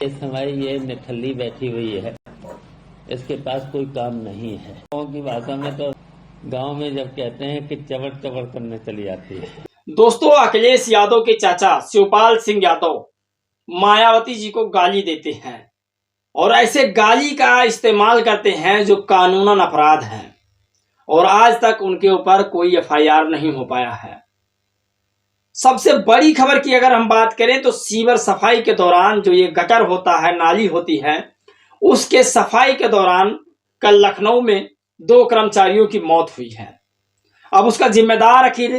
इस समय ये निठल्ली बैठी हुई है, इसके पास कोई काम नहीं है। गाँव की भाषा में तो गांव में जब कहते हैं कि चबड़ चबड़ करने चली आती है। दोस्तों, अखिलेश यादव के चाचा शिवपाल सिंह यादव मायावती जी को गाली देते हैं और ऐसे गाली का इस्तेमाल करते हैं जो कानूनन अपराध है और आज तक उनके ऊपर कोई एफआईआर नहीं हो पाया है। सबसे बड़ी खबर की अगर हम बात करें तो सीवर सफाई के दौरान जो ये गटर होता है, नाली होती है, उसके सफाई के दौरान कल लखनऊ में 2 कर्मचारियों की मौत हुई है। अब उसका जिम्मेदार आखिर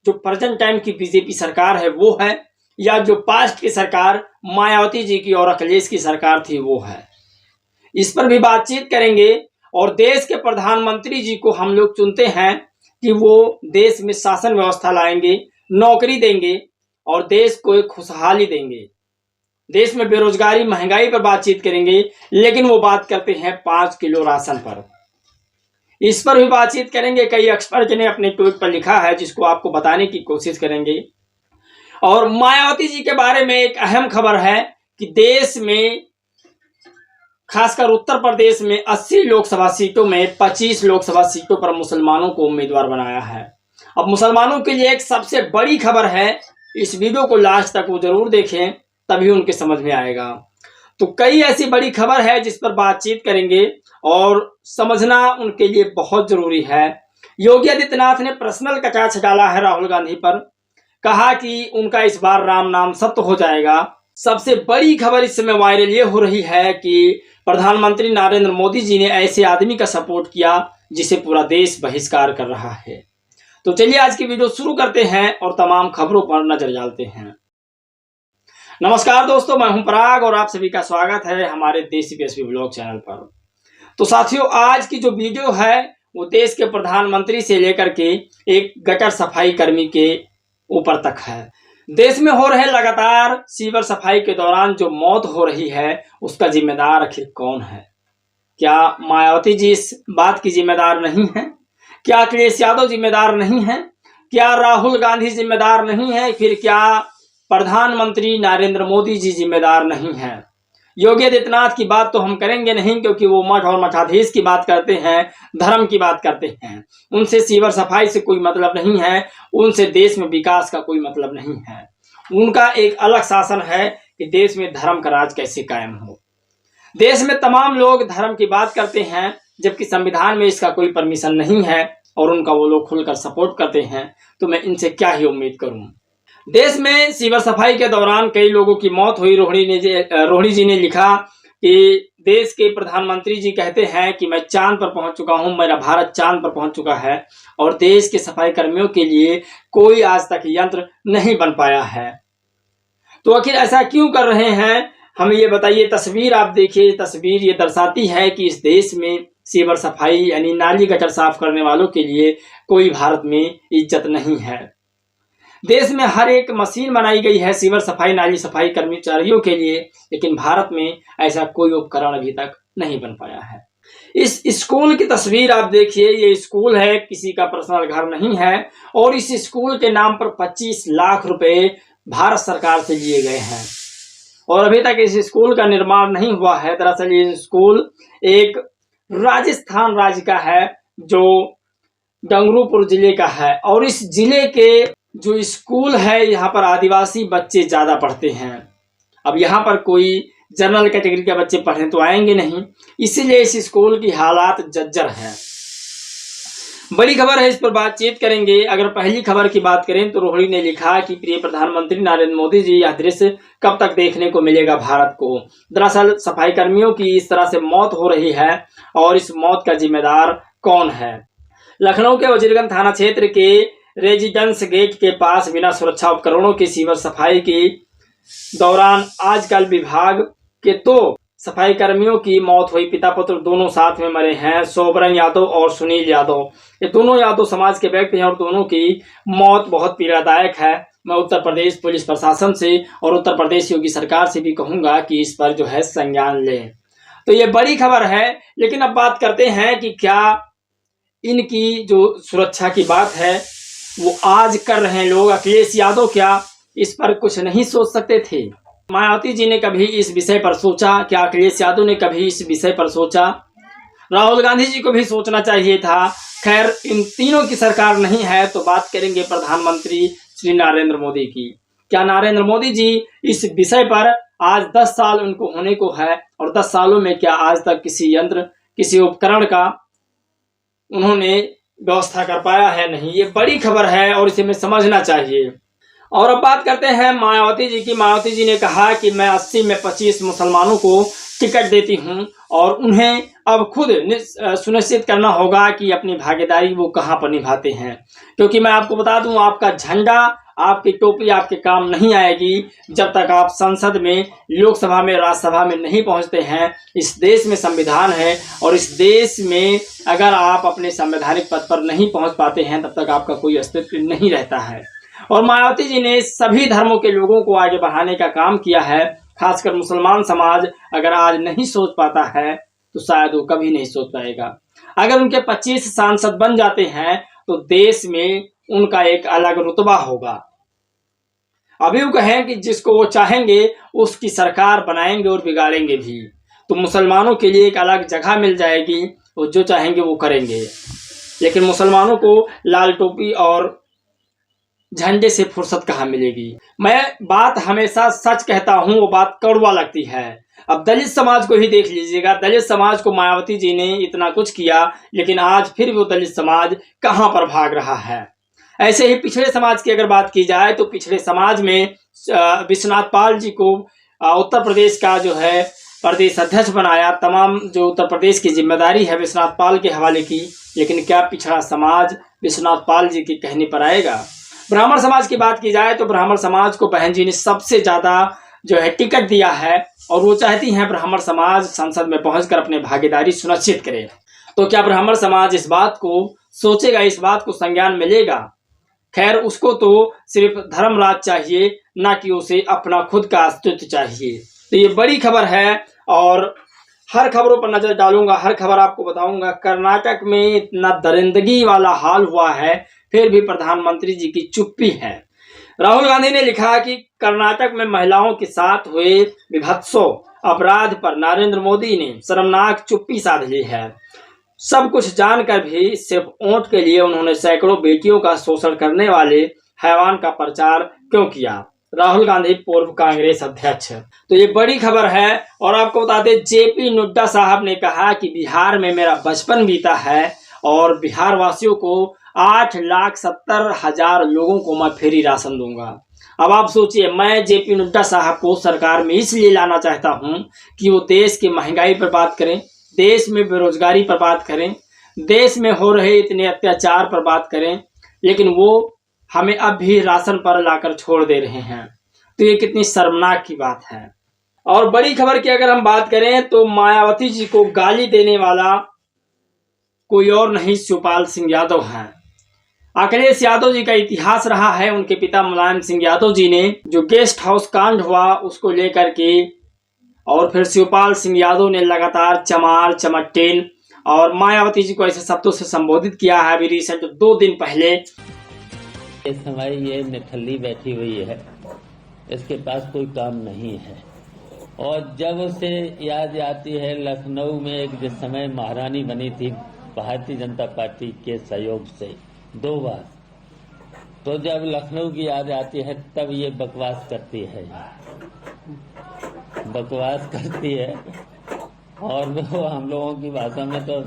जो प्रेजेंट टाइम की बीजेपी सरकार है वो है या जो पास्ट की सरकार मायावती जी की और अखिलेश की सरकार थी वो है, इस पर भी बातचीत करेंगे। और देश के प्रधानमंत्री जी को हम लोग चुनते हैं कि वो देश में शासन व्यवस्था लाएंगे, नौकरी देंगे और देश को एक खुशहाली देंगे। देश में बेरोजगारी, महंगाई पर बातचीत करेंगे, लेकिन वो बात करते हैं 5 किलो राशन पर। इस पर भी बातचीत करेंगे। कई एक्सपर्ट ने अपने ट्वीट पर लिखा है जिसको आपको बताने की कोशिश करेंगे। और मायावती जी के बारे में एक अहम खबर है कि देश में, खासकर उत्तर प्रदेश में 80 लोकसभा सीटों में 25 लोकसभा सीटों पर मुसलमानों को उम्मीदवार बनाया है। अब मुसलमानों के लिए एक सबसे बड़ी खबर है, इस वीडियो को लास्ट तक वो जरूर देखें, तभी उनके समझ में आएगा। तो कई ऐसी बड़ी खबर है जिस पर बातचीत करेंगे और समझना उनके लिए बहुत जरूरी है। योगी आदित्यनाथ ने पर्सनल कटाक्ष डाला है राहुल गांधी पर, कहा कि उनका इस बार राम नाम सत्य हो जाएगा। सबसे बड़ी खबर इस समय वायरल ये हो रही है कि प्रधानमंत्री नरेंद्र मोदी जी ने ऐसे आदमी का सपोर्ट किया जिसे पूरा देश बहिष्कार कर रहा है। तो चलिए आज की वीडियो शुरू करते हैं और तमाम खबरों पर नजर डालते हैं। नमस्कार दोस्तों, मैं हूं पराग और आप सभी का स्वागत है हमारे देसी पीएसपी ब्लॉग चैनल पर। तो साथियों, आज की जो वीडियो है वो देश के प्रधानमंत्री से लेकर के एक गटर सफाई कर्मी के ऊपर तक है। देश में हो रहे लगातार सीवर सफाई के दौरान जो मौत हो रही है उसका जिम्मेदार आखिर कौन है? क्या मायावती जी इस बात की जिम्मेदार नहीं है? क्या अखिलेश यादव जिम्मेदार नहीं है? क्या राहुल गांधी जिम्मेदार नहीं है? फिर क्या प्रधानमंत्री नरेंद्र मोदी जी जिम्मेदार नहीं है? योगी आदित्यनाथ की बात तो हम करेंगे नहीं, क्योंकि वो मठ और मठाधीश की बात करते हैं, धर्म की बात करते हैं। उनसे सीवर सफाई से कोई मतलब नहीं है, उनसे देश में विकास का कोई मतलब नहीं है। उनका एक अलग शासन है कि देश में धर्म का राज कैसे कायम हो। देश में तमाम लोग धर्म की बात करते हैं, जबकि संविधान में इसका कोई परमिशन नहीं है और उनका वो लोग खुलकर सपोर्ट करते हैं। तो मैं इनसे क्या ही उम्मीद करूं। देश में सीवर सफाई के दौरान कई लोगों की मौत हुई। रोहिणी जी ने लिखा कि देश के प्रधानमंत्री जी कहते हैं कि मैं चांद पर पहुंच चुका हूं, मेरा भारत चांद पर पहुंच चुका है और देश के सफाई कर्मियों के लिए कोई आज तक यंत्र नहीं बन पाया है। तो आखिर ऐसा क्यों कर रहे हैं, हमें ये बताइए। तस्वीर आप देखिए, तस्वीर ये दर्शाती है कि इस देश में सीवर सफाई यानी नाली गटर साफ करने वालों के लिए कोई भारत में इज्जत नहीं है। देश में हर एक मशीन बनाई गई है सीवर सफाई, नाली सफाई कर्मचारियों के लिए, लेकिन भारत में ऐसा कोई उपकरण अभी तक नहीं बन पाया है। इस स्कूल की तस्वीर आप देखिए, ये स्कूल है, किसी का पर्सनल घर नहीं है और इस स्कूल के नाम पर 25 लाख रुपए भारत सरकार से लिए गए हैं और अभी तक इस स्कूल का निर्माण नहीं हुआ है। दरअसल ये स्कूल एक राजस्थान राज्य का है जो डंगरूपुर जिले का है और इस जिले के जो स्कूल है यहाँ पर आदिवासी बच्चे ज्यादा पढ़ते हैं। अब यहाँ पर कोई जनरल कैटेगरी के बच्चे पढ़ने तो आएंगे नहीं, इसीलिए इस स्कूल की हालात जर्जर है। बड़ी खबर है, इस पर बातचीत करेंगे। अगर पहली खबर की बात करें तो रोहिणी ने लिखा कि प्रिय प्रधानमंत्री नरेंद्र मोदी जी, यह दृश्य कब तक देखने को मिलेगा भारत को। दरअसल सफाई कर्मियों की इस तरह से मौत हो रही है और इस मौत का जिम्मेदार कौन है? लखनऊ के वजीरगंज थाना क्षेत्र के रेजिडेंस गेट के पास बिना सुरक्षा उपकरणों की सीवर सफाई के दौरान आजकल विभाग के 2 सफाई कर्मियों की मौत हुई। पिता पुत्र दोनों साथ में मरे हैं, सोबरन यादव और सुनील यादव। ये दोनों यादव समाज के व्यक्ति हैं और दोनों की मौत बहुत पीड़ादायक है। मैं उत्तर प्रदेश पुलिस प्रशासन से और उत्तर प्रदेश योगी सरकार से भी कहूंगा कि इस पर जो है संज्ञान लें। तो ये बड़ी खबर है, लेकिन अब बात करते हैं कि क्या इनकी जो सुरक्षा की बात है वो आज कर रहे हैं लोग। अखिलेश यादव क्या इस पर कुछ नहीं सोच सकते थे? मायावती जी ने कभी इस विषय पर सोचा? क्या अखिलेश यादव ने कभी इस विषय पर सोचा? राहुल गांधी जी को भी सोचना चाहिए था। खैर, इन तीनों की सरकार नहीं है तो बात करेंगे प्रधानमंत्री श्री नरेंद्र मोदी की। क्या नरेंद्र मोदी जी इस विषय पर, आज 10 साल उनको होने को है और 10 सालों में क्या आज तक किसी यंत्र, किसी उपकरण का उन्होंने व्यवस्था कर पाया है? नहीं। ये बड़ी खबर है और इसे हमें समझना चाहिए। और अब बात करते हैं मायावती जी की। मायावती जी ने कहा कि मैं 80 में 25 मुसलमानों को टिकट देती हूं और उन्हें अब खुद सुनिश्चित करना होगा कि अपनी भागीदारी वो कहां पर निभाते हैं, क्योंकि मैं आपको बता दूं, आपका झंडा, आपकी टोपी आपके काम नहीं आएगी जब तक आप संसद में, लोकसभा में, राज्यसभा में नहीं पहुंचते हैं। इस देश में संविधान है और इस देश में अगर आप अपने संवैधानिक पद पर नहीं पहुंच पाते हैं तब तक आपका कोई अस्तित्व नहीं रहता है। और मायावती जी ने सभी धर्मों के लोगों को आगे बढ़ाने का काम किया है। खासकर मुसलमान समाज अगर आज नहीं सोच पाता है तो शायद वो कभी नहीं सोच पाएगा। अगर उनके 25 सांसद बन जाते हैं तो देश में उनका एक अलग रुतबा होगा। अभी वो कहें कि जिसको वो चाहेंगे उसकी सरकार बनाएंगे और बिगाड़ेंगे भी, तो मुसलमानों के लिए एक अलग जगह मिल जाएगी, वो जो चाहेंगे वो करेंगे। लेकिन मुसलमानों को लाल टोपी और झंडे से फुर्सत कहाँ मिलेगी? मैं बात हमेशा सच कहता हूँ, वो बात कड़वा लगती है। अब दलित समाज को ही देख लीजिएगा। दलित समाज को मायावती जी ने इतना कुछ किया, लेकिन आज फिर वो दलित समाज कहाँ पर भाग रहा है। ऐसे ही पिछड़े समाज की अगर बात की जाए तो पिछड़े समाज में विश्वनाथ पाल जी को उत्तर प्रदेश का जो है प्रदेश अध्यक्ष बनाया। तमाम जो उत्तर प्रदेश की जिम्मेदारी है विश्वनाथ पाल के हवाले की। लेकिन क्या पिछड़ा समाज विश्वनाथ पाल जी की कहने पर आएगा? ब्राह्मण समाज की बात की जाए तो ब्राह्मण समाज को बहन जी ने सबसे ज्यादा जो है टिकट दिया है और वो चाहती हैं ब्राह्मण समाज संसद में पहुंचकर अपनी भागीदारी सुनिश्चित करे। तो क्या ब्राह्मण समाज इस बात को सोचेगा, इस बात को संज्ञान में लेगा? खैर, उसको तो सिर्फ धर्मराज चाहिए, ना कि उसे अपना खुद का अस्तित्व चाहिए। तो ये बड़ी खबर है और हर खबरों पर नजर डालूंगा, हर खबर आपको बताऊंगा। कर्नाटक में इतना दरिंदगी वाला हाल हुआ है, फिर भी प्रधानमंत्री जी की चुप्पी है। राहुल गांधी ने लिखा कि कर्नाटक में महिलाओं के साथ हुए विभत्सो अपराध पर नरेंद्र मोदी ने शर्मनाक चुप्पी साध ली है। सब कुछ जानकर भी सिर्फ वोट के लिए उन्होंने सैकड़ों बेटियों का शोषण करने वाले हैवान का प्रचार क्यों किया? राहुल गांधी पूर्व कांग्रेस अध्यक्ष। तो ये बड़ी खबर है। और आपको बता दें, जेपी नड्डा साहब ने कहा कि बिहार में मेरा बचपन बीता है और बिहार वासियों को 8,70,000 लोगों को मैं फ्री राशन दूंगा। अब आप सोचिए, मैं जेपी नड्डा साहब को सरकार में इसलिए लाना चाहता हूं कि वो देश की महंगाई पर बात करें, देश में बेरोजगारी पर बात करें, देश में हो रहे इतने अत्याचार पर बात करें, लेकिन वो हमें अब भी राशन पर लाकर छोड़ दे रहे हैं। तो ये कितनी शर्मनाक की बात है। और बड़ी खबर की अगर हम बात करें तो मायावती जी को गाली देने वाला कोई और नहीं, शिवपाल सिंह यादव हैं। अखिलेश यादव जी का इतिहास रहा है। उनके पिता मुलायम सिंह यादव जी ने जो गेस्ट हाउस कांड हुआ उसको लेकर के, और फिर शिवपाल सिंह यादव ने लगातार चमार, चमट्टेन और मायावती जी को ऐसे शब्दों से संबोधित किया है। अभी रिसेंट 2 दिन पहले इस समय ये निठल्ली बैठी हुई है, इसके पास कोई काम नहीं है। और जब उसे याद आती है लखनऊ में एक जिस समय महारानी बनी थी भारतीय जनता पार्टी के सहयोग से 2 बार, तो जब लखनऊ की याद आती है तब ये बकवास करती है, बकवास करती है। और वो हम लोगों की भाषा में तो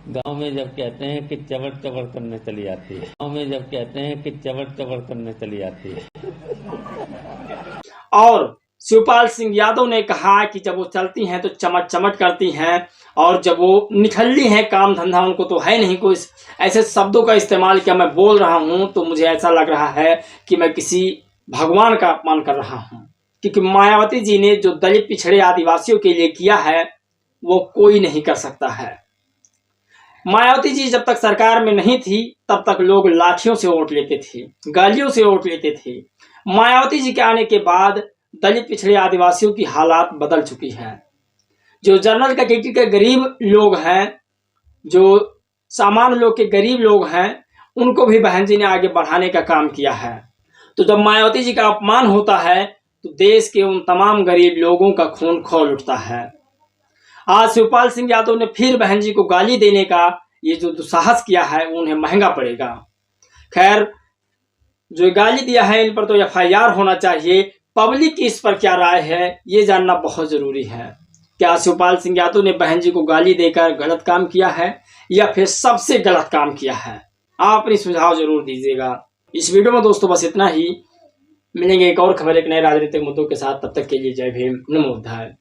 गांव में जब कहते हैं कि चबड़ चबड़ करने चली आती है, गांव में जब कहते हैं कि चबड़ चबड़ करने चली आती है। और शिवपाल सिंह यादव ने कहा कि जब वो चलती हैं तो चमट चमट करती हैं, और जब वो निठल्ली हैं, काम धंधा उनको तो है नहीं कोई। ऐसे शब्दों का इस्तेमाल किया। मैं बोल रहा हूं तो मुझे ऐसा लग रहा है कि मैं किसी भगवान का अपमान कर रहा हूं, क्योंकि मायावती जी ने जो दलित पिछड़े आदिवासियों के लिए किया है वो कोई नहीं कर सकता है। मायावती जी जब तक सरकार में नहीं थी तब तक लोग लाठियों से वोट लेते थे, गालियों से वोट लेते थे। मायावती जी के आने के बाद दलित पिछड़े आदिवासियों की हालात बदल चुकी है। जो जनरल कैटेगरी के गरीब लोग हैं, जो सामान्य लोग के गरीब लोग हैं, उनको भी बहन जी ने आगे बढ़ाने का काम किया है। तो जब मायावती जी का अपमान होता है तो देश के उन तमाम गरीब लोगों का खून खौल उठता है। आज शिवपाल सिंह यादव ने फिर बहन जी को गाली देने का ये जो दुस्साहस किया है उन्हें महंगा पड़ेगा। खैर, जो गाली दिया है इन पर तो FIR होना चाहिए। पब्लिक की इस पर क्या राय है ये जानना बहुत जरूरी है। क्या शिवपाल सिंह यादव ने बहन जी को गाली देकर गलत काम किया है या फिर सबसे गलत काम किया है? आप अपनी सुझाव जरूर दीजिएगा। इस वीडियो में दोस्तों बस इतना ही। मिलेंगे एक और खबर एक नए राजनीतिक मुद्दों के साथ। तब तक के लिए जय भीम, नमो बुद्धाय।